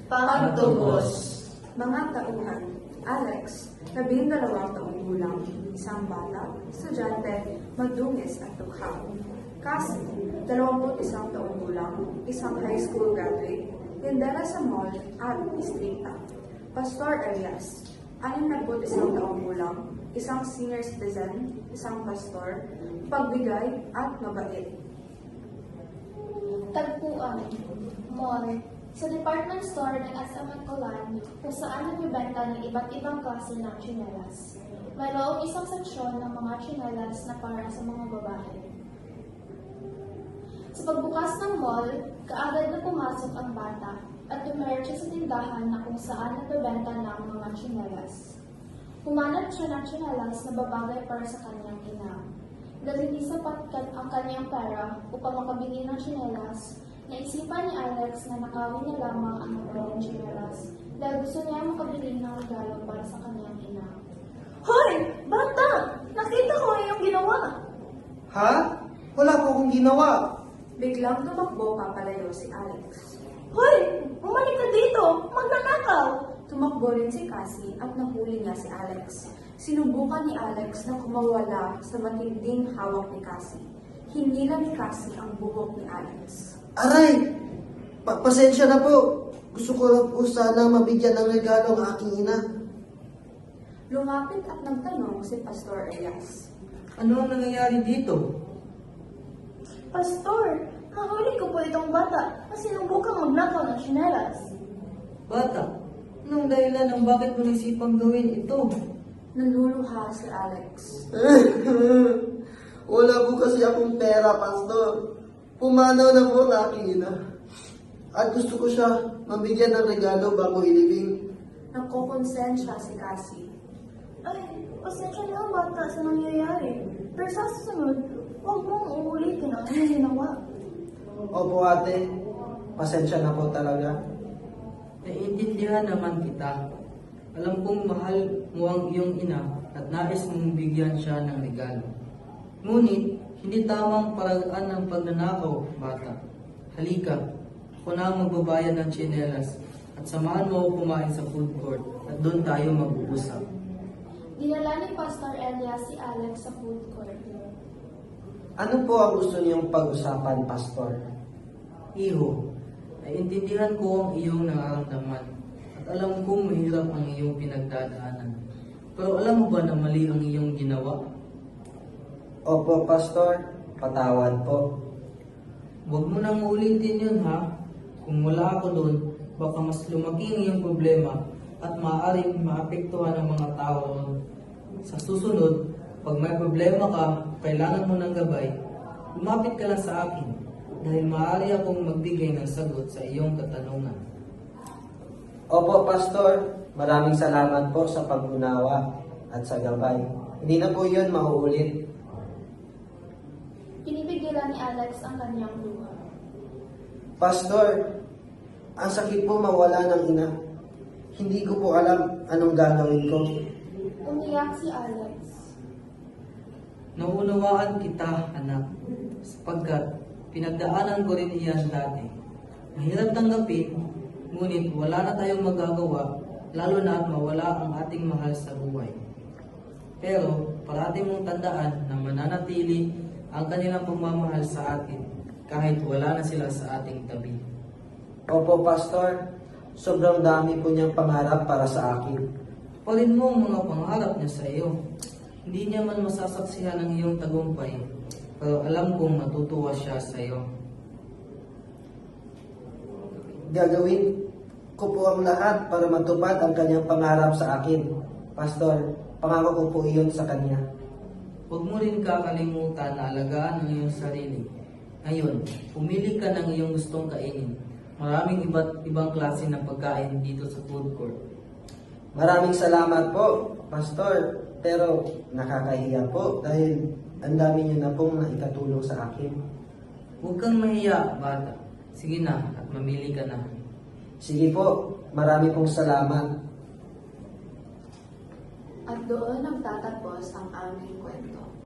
Pagtubos. Mga tauhan, Alex, 12 taong gulang, isang bata, estudyante, madungis at dukha. Cassie, 21 taong gulang, isang high school graduate, tindera sa mall at distrita. Pastor Elias, 61 taong gulang, isang senior citizen, isang pastor, pagbigay at mabait. Tagpuan, mall, sa department store ng SM Colan kung saan nagbibenta ng iba't ibang klase ng tsinelas. Mayroong isang seksyon ng mga tsinelas na para sa mga babae. Sa pagbukas ng mall, kaagad na pumasok ang bata at dumiretso sa tindahan na kung saan nagbibenta ng mga tsinelas. Humanap siya ng tsinelas na babagay para sa kanyang ina. Dahil hindi sapat ang kanyang pera upang makabili ng tsinelas, naisipan ni Alex na nakawin niya lamang ang maraming tsinelas dahil gusto niya makabili ng regalo para sa kanyang ina. Hoy! Bata! Nakita ko ang iyong ginawa! Ha? Wala po akong ginawa. Biglang tumakbo papalayo si Alex. Hoy! Bumalik ka dito! Magnanakaw! Tumakbo rin si Cassie at nahuli niya si Alex. Sinubukan ni Alex na kumawala sa matinding hawak ni Cassie. Hinila ni Cassie ang buhok ni Alex. Aray! Pasensya na po. Gusto ko lang po sana mabigyan ng regalo ang aking ina. Lumapit at nagtanong si Pastor Elias. Ano ang nangyayari dito? Pastor, nahuli ko po itong bata na sinubukang magnakaw ng tsinelas. Bata, anong dahilan ng bakit mo naisipang gawin ito? Naluluha si Alex. Wala po kasi akong pera, Pastor. Pumanaw na po ang aking ina. At gusto ko siya mabigyan ng regalo bago ilibing. Nakokonsensya si Cassie. Ay, pasensya na ang bata sa nangyayari. Pero sa susunod, huwag mong uulitin ang iyong ginawa. Opo ate, pasensya na po talaga. Naiintindihan naman kita. Alam kong mahal mo ang iyong ina at nais mong bigyan siya ng regalo. Ngunit, hindi tamang paraan ng pagnanakaw, bata. Halika, ako na ang magbabayad ng tsinelas at samahan mo ako kumain sa food court at doon tayo mag-uusap. Dinala ni Pastor Elias si Alex sa food court. Ano po ang gusto niyong pag-usapan, Pastor? Iho, naiintindihan ko ang iyong nararamdaman at alam kong mahirap ang iyong pinagdadaanan. Pero alam mo ba na mali ang iyong ginawa? Opo, Pastor. Patawad po. Huwag mo nang ulitin yun, ha? Kung wala ako doon, baka mas lumaki ang iyong problema at maaaring maapektuhan ang mga tao roon. Sa susunod, pag may problema ka, kailangan mo ng gabay, lumapit ka lang sa akin dahil maaari akong magbigay ng sagot sa iyong katanungan. Opo, Pastor. Maraming salamat po sa pag-unawa at sa gabay. Hindi na po yun mauulit. Pinipigilan ni Alex ang kanyang luha. Pastor, ang sakit po mawala ng ina. Hindi ko po alam anong gagawin ko. Umiyak si Alex. Naunawaan kita, anak, sapagkat pinagdaanan ko rin iyan dati. Mahirap tanggapin, ngunit wala na tayong magagawa, lalo na at mawala ang ating mahal sa buhay. Pero parati mong tandaan na mananatili ang kanilang pagmamahal sa atin kahit wala na sila sa ating tabi. Opo, Pastor. Sobrang dami po niyang pangarap para sa akin. Palin mo ang mga pangarap niya sa iyo. Hindi niya man masasaksihan ang iyong tagumpay, pero alam kong matutuwa siya sa iyo. Gagawin ko po ang lahat para matupad ang kanyang pangarap sa akin. Pastor, pangako ko po iyon sa kanya. Huwag mo rin kakalimutan na alagaan ang iyong sarili. Ngayon, pumili ka ng iyong gustong kainin. Maraming iba't ibang klase ng pagkain dito sa food court. Maraming salamat po, Pastor. Pero nakakahiya po dahil ang dami niyo na pong naikatulong sa akin. Huwag kang mahiya, bata. Sige na, at mamili ka na. Sige po, marami pong salamat. At doon nagtatapos ang aming kwento.